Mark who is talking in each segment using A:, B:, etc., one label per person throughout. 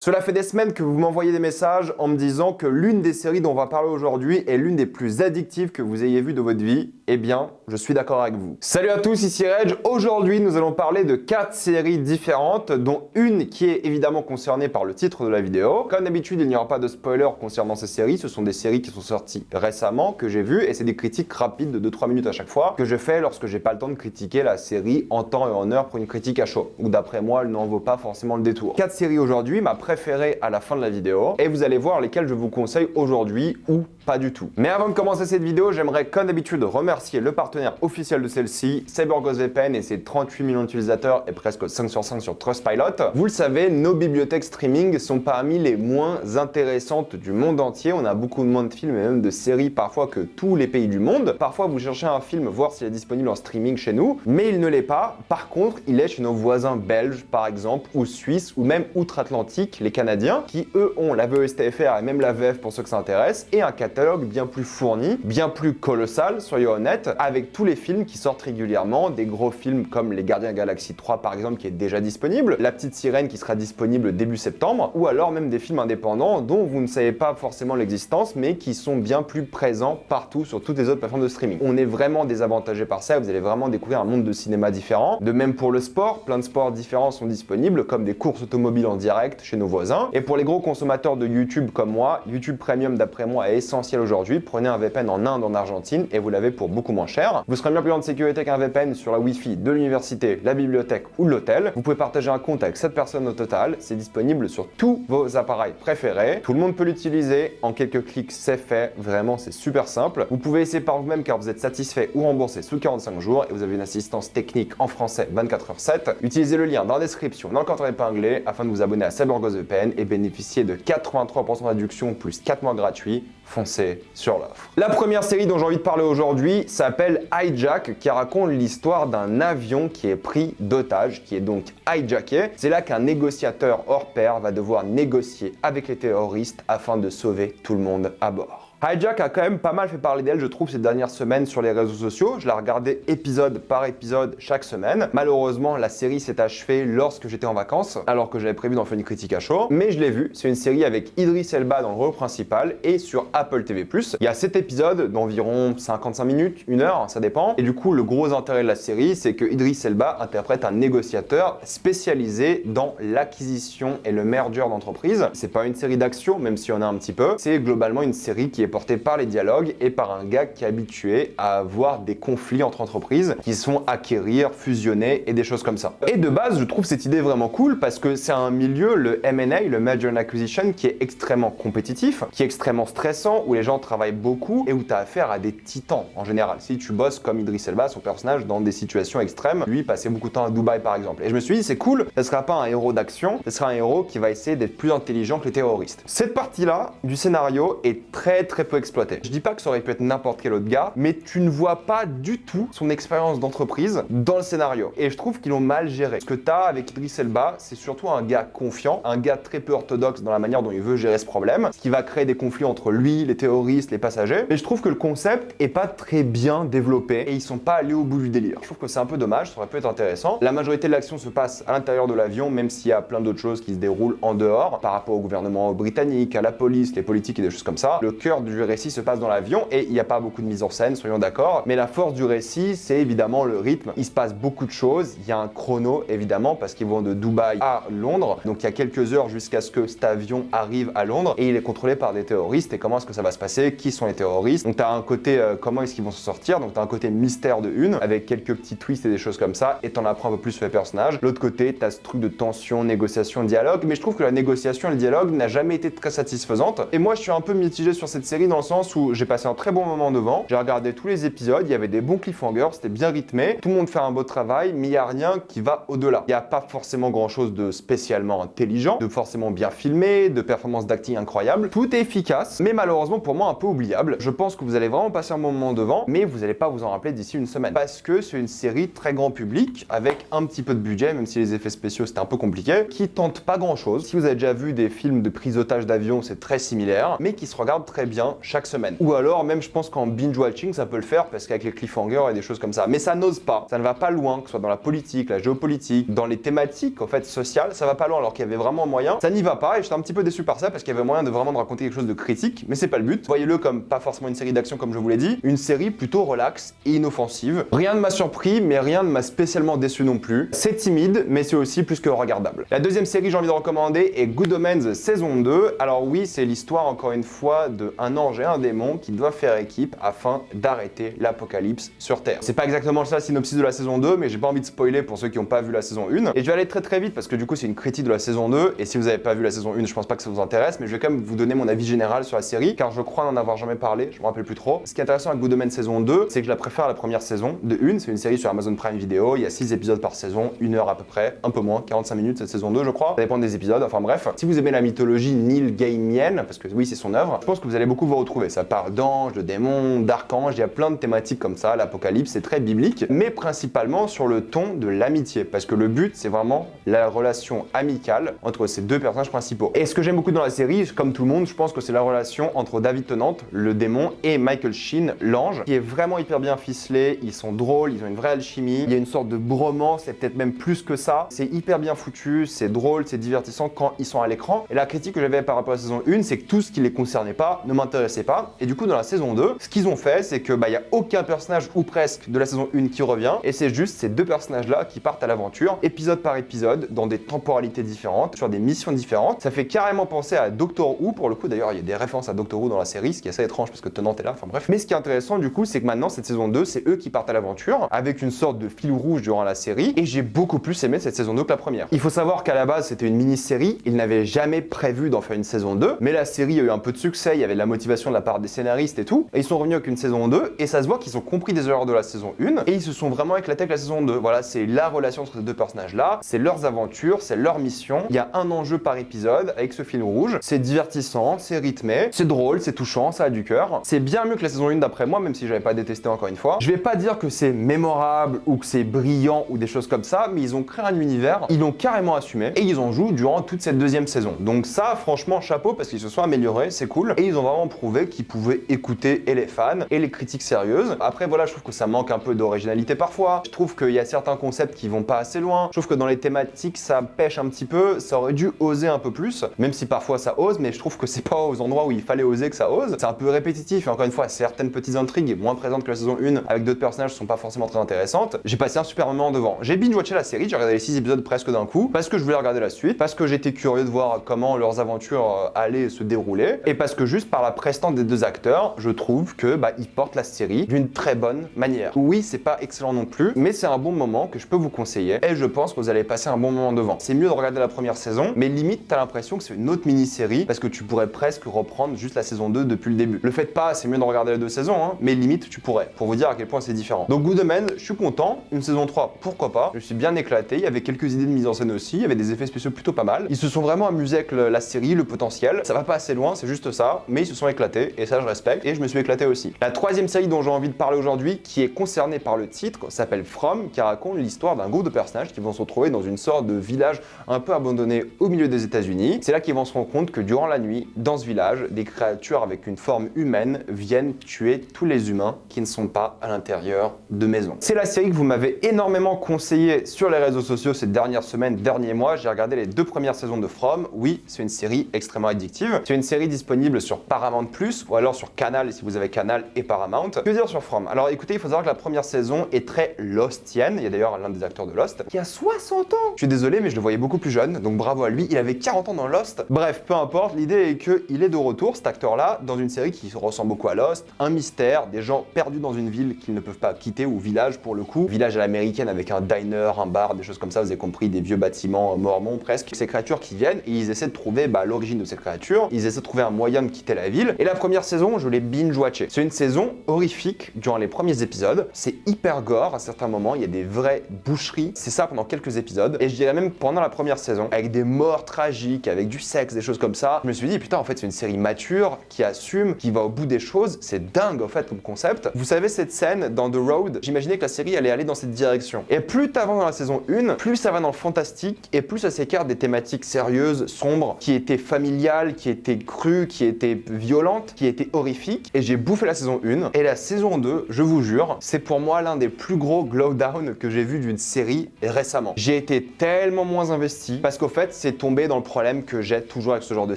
A: Cela fait des semaines que vous m'envoyez des messages en me disant que l'une des séries dont on va parler aujourd'hui est l'une des plus addictives que vous ayez vues de votre vie. Eh bien, je suis d'accord avec vous. Salut à tous, ici Reg. Aujourd'hui, nous allons parler de 4 séries différentes, dont une qui est évidemment concernée par le titre de la vidéo. Comme d'habitude, il n'y aura pas de spoiler concernant ces séries. Ce sont des séries qui sont sorties récemment, que j'ai vues, et c'est des critiques rapides de 2-3 minutes à chaque fois, que je fais lorsque j'ai pas le temps de critiquer la série en temps et en heure pour une critique à chaud. Ou d'après moi, elle n'en vaut pas forcément le détour. 4 séries aujourd'hui, ma préférée à la fin de la vidéo, et vous allez voir lesquelles je vous conseille aujourd'hui ou pas du tout. Mais avant de commencer cette vidéo, j'aimerais comme d'habitude remercier le partenaire officiel de celle-ci, CyberGhost VPN et ses 38 millions d'utilisateurs et presque 5 sur 5 sur Trustpilot. Vous le savez, nos bibliothèques streaming sont parmi les moins intéressantes du monde entier. On a beaucoup moins de films et même de séries parfois que tous les pays du monde. Parfois, vous cherchez un film, voir s'il est disponible en streaming chez nous, mais il ne l'est pas. Par contre, il est chez nos voisins belges, par exemple, ou suisses, ou même outre-Atlantique, les Canadiens, qui eux ont la VOSTFR et même la VF pour ceux que ça intéresse, et un catalogue bien plus fourni, bien plus colossal, soyons honnêtes, avec tous les films qui sortent régulièrement, des gros films comme Les Gardiens Galaxy 3 par exemple qui est déjà disponible, La Petite Sirène qui sera disponible début septembre, ou alors même des films indépendants dont vous ne savez pas forcément l'existence mais qui sont bien plus présents partout sur toutes les autres plateformes de streaming. On est vraiment désavantagé par ça, vous allez vraiment découvrir un monde de cinéma différent. De même pour le sport, plein de sports différents sont disponibles comme des courses automobiles en direct chez nos voisins. Et pour les gros consommateurs de YouTube comme moi, YouTube Premium d'après moi est essentiel aujourd'hui. Prenez un VPN en Inde, en Argentine et vous l'avez pour beaucoup moins cher. Vous serez bien plus en sécurité qu'un VPN sur la Wi-Fi de l'université, la bibliothèque ou de l'hôtel. Vous pouvez partager un compte avec 7 personnes au total. C'est disponible sur tous vos appareils préférés. Tout le monde peut l'utiliser. En quelques clics, c'est fait. Vraiment, c'est super simple. Vous pouvez essayer par vous-même car vous êtes satisfait ou remboursé sous 45 jours et vous avez une assistance technique en français 24h7. Utilisez le lien dans la description, dans le compte épinglé afin de vous abonner à CyberGhost VPN et bénéficier de 83% de réduction plus 4 mois gratuits. Foncez sur l'offre. La première série dont j'ai envie de parler aujourd'hui s'appelle Hijack, qui raconte l'histoire d'un avion qui est pris d'otage, qui est donc hijacké. C'est là qu'un négociateur hors pair va devoir négocier avec les terroristes afin de sauver tout le monde à bord. Hijack a quand même pas mal fait parler d'elle, je trouve, ces dernières semaines sur les réseaux sociaux. Je la regardais épisode par épisode chaque semaine. Malheureusement, la série s'est achevée lorsque j'étais en vacances, alors que j'avais prévu d'en faire une critique à chaud. Mais je l'ai vue, c'est une série avec Idris Elba dans le rôle principal et sur Apple TV+. Il y a 7 épisodes d'environ 55 minutes, 1 heure, ça dépend. Et du coup, le gros intérêt de la série, c'est que Idris Elba interprète un négociateur spécialisé dans l'acquisition et le merger d'entreprises. C'est pas une série d'action, même s'il y en a un petit peu. C'est globalement une série qui est porté par les dialogues et par un gars qui est habitué à avoir des conflits entre entreprises qui sont acquérir, fusionner et des choses comme ça. Et de base, je trouve cette idée vraiment cool parce que c'est un milieu, le M&A, le Merger and Acquisition, qui est extrêmement compétitif, qui est extrêmement stressant, où les gens travaillent beaucoup et où tu as affaire à des titans en général. Si tu bosses comme Idris Elba, son personnage, dans des situations extrêmes, lui passait beaucoup de temps à Dubaï par exemple. Et je me suis dit, c'est cool, ça sera pas un héros d'action, ce sera un héros qui va essayer d'être plus intelligent que les terroristes. Cette partie-là du scénario est très peu exploité. Je dis pas que ça aurait pu être n'importe quel autre gars, mais tu ne vois pas du tout son expérience d'entreprise dans le scénario. Et je trouve qu'ils l'ont mal géré. Ce que tu as avec Idris Elba, c'est surtout un gars confiant, un gars très peu orthodoxe dans la manière dont il veut gérer ce problème, ce qui va créer des conflits entre lui, les terroristes, les passagers. Mais je trouve que le concept est pas très bien développé et ils sont pas allés au bout du délire. Je trouve que c'est un peu dommage, ça aurait pu être intéressant. La majorité de l'action se passe à l'intérieur de l'avion, même s'il y a plein d'autres choses qui se déroulent en dehors, par rapport au gouvernement britannique, à la police, les politiques et des choses comme ça. Le cœur du récit se passe dans l'avion et il n'y a pas beaucoup de mise en scène, soyons d'accord. Mais la force du récit, c'est évidemment le rythme. Il se passe beaucoup de choses. Il y a un chrono, évidemment, parce qu'ils vont de Dubaï à Londres. Donc il y a quelques heures jusqu'à ce que cet avion arrive à Londres et il est contrôlé par des terroristes. Et comment est-ce que ça va se passer? Qui sont les terroristes? Donc tu as un côté comment est-ce qu'ils vont se sortir? Donc tu as un côté mystère de une, avec quelques petits twists et des choses comme ça. Et tu en apprends un peu plus sur les personnages. L'autre côté, tu as ce truc de tension, négociation, dialogue. Mais je trouve que la négociation et le dialogue n'a jamais été très satisfaisante. Et moi, je suis un peu mitigé sur cette série dans le sens où j'ai passé un très bon moment devant, j'ai regardé tous les épisodes, il y avait des bons cliffhangers, c'était bien rythmé, tout le monde fait un beau travail, mais il n'y a rien qui va au-delà. Il n'y a pas forcément grand-chose de spécialement intelligent, de forcément bien filmé, de performance d'acting incroyable. Tout est efficace, mais malheureusement pour moi un peu oubliable. Je pense que vous allez vraiment passer un bon moment devant, mais vous n'allez pas vous en rappeler d'ici une semaine. Parce que c'est une série très grand public, avec un petit peu de budget, même si les effets spéciaux c'était un peu compliqué, qui tente pas grand-chose. Si vous avez déjà vu des films de prise d'otage d'avion, c'est très similaire, mais qui se regarde très bien un chaque semaine. Ou alors même je pense qu'en binge-watching ça peut le faire parce qu'avec les cliffhangers et des choses comme ça. Mais ça n'ose pas, ça ne va pas loin, que ce soit dans la politique, la géopolitique, dans les thématiques en fait sociales, ça va pas loin alors qu'il y avait vraiment moyen. Ça n'y va pas et j'étais un petit peu déçu par ça parce qu'il y avait moyen de vraiment de raconter quelque chose de critique, mais c'est pas le but. Voyez-le comme pas forcément une série d'action comme je vous l'ai dit, une série plutôt relax et inoffensive. Rien ne m'a surpris, mais rien ne m'a spécialement déçu non plus. C'est timide, mais c'est aussi plus que regardable. La deuxième série que j'ai envie de recommander est Good Omens saison 2. Alors oui, c'est l'histoire encore une fois de un ange et un démon qui doivent faire équipe afin d'arrêter l'apocalypse sur Terre. C'est pas exactement ça le synopsis de la saison 2, mais j'ai pas envie de spoiler pour ceux qui n'ont pas vu la saison 1. Et je vais aller très vite parce que du coup c'est une critique de la saison 2, et si vous avez pas vu la saison 1, je pense pas que ça vous intéresse, mais je vais quand même vous donner mon avis général sur la série, car je crois n'en avoir jamais parlé, je me rappelle plus trop. Ce qui est intéressant avec Good Omens saison 2, c'est que je la préfère à la première saison de 1. C'est une série sur Amazon Prime Video, il y a 6 épisodes par saison, 1 heure à peu près, un peu moins, 45 minutes cette saison 2 je crois, ça dépend des épisodes, enfin bref. Si vous aimez la mythologie Neil Gaiman, parce que oui c'est son œuvre, je pense que vous allez beaucoup vous retrouver. Ça parle d'anges, de démons, d'archanges, il y a plein de thématiques comme ça, l'apocalypse c'est très biblique, mais principalement sur le ton de l'amitié, parce que le but c'est vraiment la relation amicale entre ces deux personnages principaux. Et ce que j'aime beaucoup dans la série, comme tout le monde, je pense que c'est la relation entre David Tennant, le démon, et Michael Sheen, l'ange, qui est vraiment hyper bien ficelé. Ils sont drôles, ils ont une vraie alchimie, il y a une sorte de bromance, et peut-être même plus que ça. C'est hyper bien foutu, c'est drôle, c'est divertissant quand ils sont à l'écran. Et la critique que j'avais par rapport à la saison 1, c'est que tout ce qui les concernait pas ne m'intéressait pas. Et du coup, dans la saison 2, ce qu'ils ont fait, c'est que il y a aucun personnage ou presque de la saison 1 qui revient, et c'est juste ces deux personnages-là qui partent à l'aventure, épisode par épisode, dans des temporalités différentes, sur des missions différentes. Ça fait carrément penser à Doctor Who pour le coup. D'ailleurs, il y a des références à Doctor Who dans la série, ce qui est assez étrange parce que Tennant est là. Enfin bref. Mais ce qui est intéressant du coup, c'est que maintenant cette saison 2, c'est eux qui partent à l'aventure avec une sorte de fil rouge durant la série. Et j'ai beaucoup plus aimé cette saison 2 que la première. Il faut savoir qu'à la base, c'était une mini-série. Ils n'avaient jamais prévu d'en faire une saison 2, mais la série a eu un peu de succès. Il y avait de la motivation de la part des scénaristes et tout. Et ils sont revenus avec une saison 2 et ça se voit qu'ils ont compris des erreurs de la saison 1 et ils se sont vraiment éclatés avec la saison 2. Voilà, c'est la relation entre ces deux personnages-là, c'est leurs aventures, c'est leur mission. Il y a un enjeu par épisode avec ce fil rouge. C'est divertissant, c'est rythmé, c'est drôle, c'est touchant, ça a du cœur. C'est bien mieux que la saison 1 d'après moi, même si j'avais pas détesté encore une fois. Je vais pas dire que c'est mémorable ou que c'est brillant ou des choses comme ça, mais ils ont créé un univers, ils l'ont carrément assumé et ils en jouent durant toute cette deuxième saison. Donc ça, franchement, chapeau parce qu'ils se sont améliorés, c'est cool. Et ils ont vraiment prouvé qu'ils pouvaient écouter et les fans et les critiques sérieuses. Après voilà, je trouve que ça manque un peu d'originalité parfois. Je trouve qu'il y a certains concepts qui vont pas assez loin. Je trouve que dans les thématiques, ça pêche un petit peu. Ça aurait dû oser un peu plus, même si parfois ça ose, mais je trouve que c'est pas aux endroits où il fallait oser que ça ose. C'est un peu répétitif et encore une fois, certaines petites intrigues moins présentes que la saison 1 avec d'autres personnages sont pas forcément très intéressantes. J'ai passé un super moment devant. J'ai binge-watché la série, j'ai regardé les 6 épisodes presque d'un coup parce que je voulais regarder la suite, parce que j'étais curieux de voir comment leurs aventures allaient se dérouler et parce que juste par la prestance des deux acteurs, je trouve que ils portent la série d'une très bonne manière. Oui, c'est pas excellent non plus, mais c'est un bon moment que je peux vous conseiller et je pense que vous allez passer un bon moment devant. C'est mieux de regarder la première saison, mais limite t'as l'impression que c'est une autre mini-série parce que tu pourrais presque reprendre juste la saison 2 depuis le début. Le faites pas, c'est mieux de regarder les deux saisons, hein, mais limite tu pourrais, pour vous dire à quel point c'est différent. Donc Good Omens, je suis content. Une saison 3, pourquoi pas. Je suis bien éclaté, il y avait quelques idées de mise en scène aussi, il y avait des effets spéciaux plutôt pas mal. Ils se sont vraiment amusés avec la série, le potentiel. Ça va pas assez loin, c'est juste ça, mais ils se sont éclatés et ça je respecte et je me suis éclaté aussi. La troisième série dont j'ai envie de parler aujourd'hui, qui est concernée par le titre, s'appelle From, qui raconte l'histoire d'un groupe de personnages qui vont se retrouver dans une sorte de village un peu abandonné au milieu des États-Unis. C'est là qu'ils vont se rendre compte que durant la nuit, dans ce village, des créatures avec une forme humaine viennent tuer tous les humains qui ne sont pas à l'intérieur de maisons. C'est la série que vous m'avez énormément conseillé sur les réseaux sociaux ces dernières semaines, derniers mois. J'ai regardé les 2 premières saisons de From. Oui, c'est une série extrêmement addictive. C'est une série disponible sur Paramount+, ou alors sur Canal si vous avez Canal et Paramount. Que dire sur From? Alors écoutez, il faut savoir que la première saison est très Lostienne. Il y a d'ailleurs l'un des acteurs de Lost qui a 60 ans. Je suis désolé, mais je le voyais beaucoup plus jeune, donc bravo à lui. Il avait 40 ans dans Lost. Bref, peu importe, l'idée est qu'il est de retour, cet acteur-là, dans une série qui ressemble beaucoup à Lost. Un mystère, des gens perdus dans une ville qu'ils ne peuvent pas quitter, ou village pour le coup. Village à l'américaine avec un diner, un bar, des choses comme ça, vous avez compris, des vieux bâtiments mormons presque. Ces créatures qui viennent et ils essaient de trouver l'origine de ces créatures. Ils essaient de trouver un moyen de quitter la ville. Et la première saison, je l'ai binge-watché. C'est une saison horrifique durant les premiers épisodes. C'est hyper gore à certains moments, il y a des vraies boucheries. C'est ça pendant quelques épisodes. Et je dirais même pendant la première saison, avec des morts tragiques, avec du sexe, des choses comme ça. Je me suis dit, putain, en fait, c'est une série mature, qui assume, qui va au bout des choses. C'est dingue, en fait, comme concept. Vous savez, cette scène dans The Road, j'imaginais que la série allait aller dans cette direction. Et plus t'avances dans la saison 1, plus ça va dans le fantastique, et plus ça s'écarte des thématiques sérieuses, sombres, qui étaient familiales, qui étaient crues, qui étaient violentes, violente, qui était horrifique, et j'ai bouffé la saison 1. Et la saison 2, je vous jure, c'est pour moi l'un des plus gros glow down que j'ai vu d'une série récemment. J'ai été tellement moins investi, parce qu'au fait, c'est tombé dans le problème que j'ai toujours avec ce genre de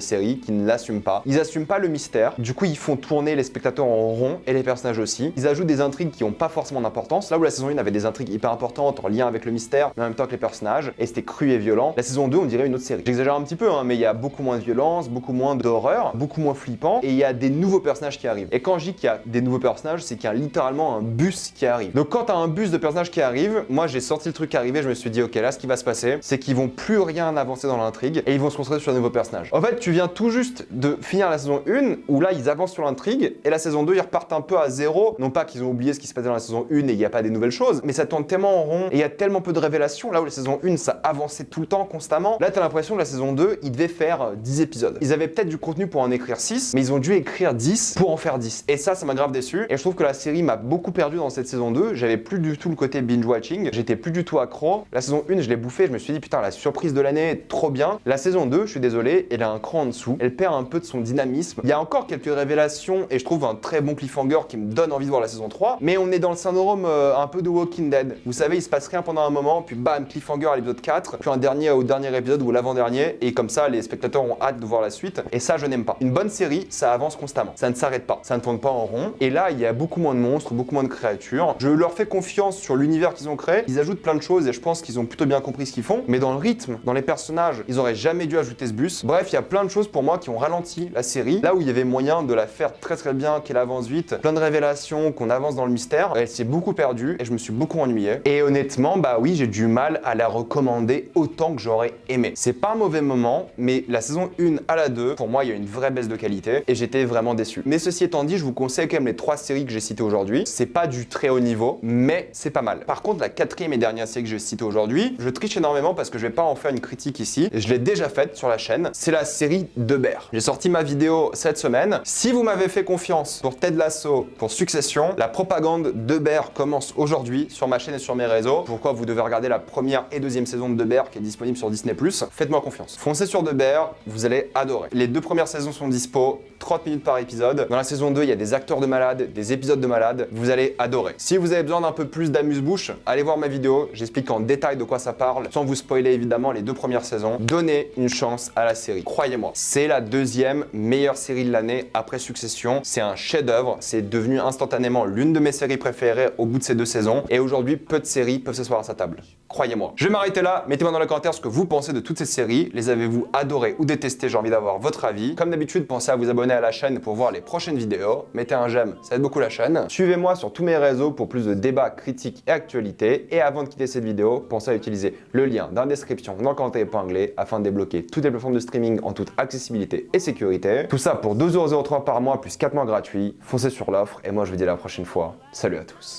A: série, qui ne l'assument pas. Ils assument pas le mystère, du coup ils font tourner les spectateurs en rond, et les personnages aussi. Ils ajoutent des intrigues qui n'ont pas forcément d'importance, là où la saison 1 avait des intrigues hyper importantes en lien avec le mystère, mais en même temps que les personnages, et c'était cru et violent. La saison 2, on dirait une autre série. J'exagère un petit peu, hein, mais il y a beaucoup moins de violence, beaucoup moins d'horreur, beaucoup moins flippant, et il y a des nouveaux personnages qui arrivent. Et quand je dis qu'il y a des nouveaux personnages, c'est qu'il y a littéralement un bus qui arrive. Donc quand t'as un bus de personnages qui arrive, moi j'ai senti le truc arriver, je me suis dit ok, là ce qui va se passer, c'est qu'ils vont plus rien avancer dans l'intrigue, et ils vont se concentrer sur de nouveaux personnages. En fait, tu viens tout juste de finir la saison 1, où là ils avancent sur l'intrigue, et la saison 2, ils repartent un peu à zéro. Non pas qu'ils ont oublié ce qui se passait dans la saison 1 et il n'y a pas des nouvelles choses, mais ça tourne tellement en rond, et il y a tellement peu de révélations, là où la saison 1, ça avançait tout le temps, constamment. Là, t'as l'impression que la saison 2, ils devaient faire 10 épisodes. Ils avaient peut-être du contenu pour en écrire 6, mais ils ont dû écrire 10 pour en faire 10. Et ça m'a grave déçu, et je trouve que la série m'a beaucoup perdu dans cette saison 2. J'avais plus du tout le côté binge-watching, j'étais plus du tout accro. La saison 1, je l'ai bouffée, je me suis dit putain, la surprise de l'année, trop bien. La saison 2, je suis désolé, elle a un cran en dessous, elle perd un peu de son dynamisme. Il y a encore quelques révélations, et je trouve un très bon cliffhanger qui me donne envie de voir la saison 3, mais on est dans le syndrome un peu de Walking Dead. Vous savez, il se passe rien pendant un moment, puis bam, cliffhanger à l'épisode 4, puis un dernier au dernier épisode ou l'avant-dernier, et comme ça, les spectateurs ont hâte de voir la suite, et ça, je n'aime pas. Une bonne série, ça avance constamment, ça ne s'arrête pas, ça ne tourne pas en rond, et là, il y a beaucoup moins de monstres, beaucoup moins de créatures. Je leur fais confiance sur l'univers qu'ils ont créé, ils ajoutent plein de choses, et je pense qu'ils ont plutôt bien compris ce qu'ils font, mais dans le rythme, dans les personnages, ils auraient jamais dû ajouter ce bus. Bref, il y a plein de choses pour moi qui ont ralenti la série, là où il y avait moyen de la faire très très bien, qu'elle avance vite, plein de révélations, qu'on avance dans le mystère. Elle s'est beaucoup perdue et je me suis beaucoup ennuyé. Et honnêtement, bah oui, j'ai du mal à la recommander autant que j'aurais aimé. C'est pas un mauvais moment, mais la saison 1 à la 2, pour moi, il y a une vraie baisse de qualité et j'étais vraiment déçu. Mais ceci étant dit, je vous conseille quand même les 3 séries que j'ai citées aujourd'hui. C'est pas du très haut niveau, mais c'est pas mal. Par contre, la 4e et dernière série que j'ai citée aujourd'hui, je triche énormément parce que je vais pas en faire une critique ici. Je l'ai déjà faite sur la chaîne. C'est la série De Bear. J'ai sorti ma vidéo cette semaine. Si vous m'avez fait confiance pour Ted Lasso, pour Succession, la propagande de Bear commence aujourd'hui sur ma chaîne et sur mes réseaux. Pourquoi vous devez regarder la première et deuxième saison de Bear qui est disponible sur Disney+. Faites-moi confiance. Foncez sur De Bear, vous allez adorer. Les 2 premières saisons sont dispo, 30 minutes par épisode. Dans la saison 2, il y a des acteurs de malades, des épisodes de malades. Vous allez adorer. Si vous avez besoin d'un peu plus d'amuse-bouche, allez voir ma vidéo. J'explique en détail de quoi ça parle, sans vous spoiler évidemment les 2 premières saisons. Donnez une chance à la série. Croyez-moi, c'est la 2e meilleure série de l'année après Succession. C'est un chef-d'œuvre. C'est devenu instantanément l'une de mes séries préférées au bout de ces 2 saisons. Et aujourd'hui, peu de séries peuvent s'asseoir à sa table. Croyez-moi. Je vais m'arrêter là. Mettez-moi dans les commentaires ce que vous pensez de toutes ces séries. Les avez-vous adorées ou détestées? J'ai envie d'avoir votre avis. Comme d'habitude, pensez à vous abonner à la chaîne pour voir les prochaines vidéos. Mettez un j'aime, ça aide beaucoup la chaîne. Suivez-moi sur tous mes réseaux pour plus de débats, critiques et actualités. Et avant de quitter cette vidéo, pensez à utiliser le lien dans la description, dans le commentaire épinglé, afin de débloquer toutes les plateformes de streaming en toute accessibilité et sécurité. Tout ça pour 2,03€ par mois plus 4 mois gratuits. Foncez sur l'offre et moi je vous dis à la prochaine fois. Salut à tous.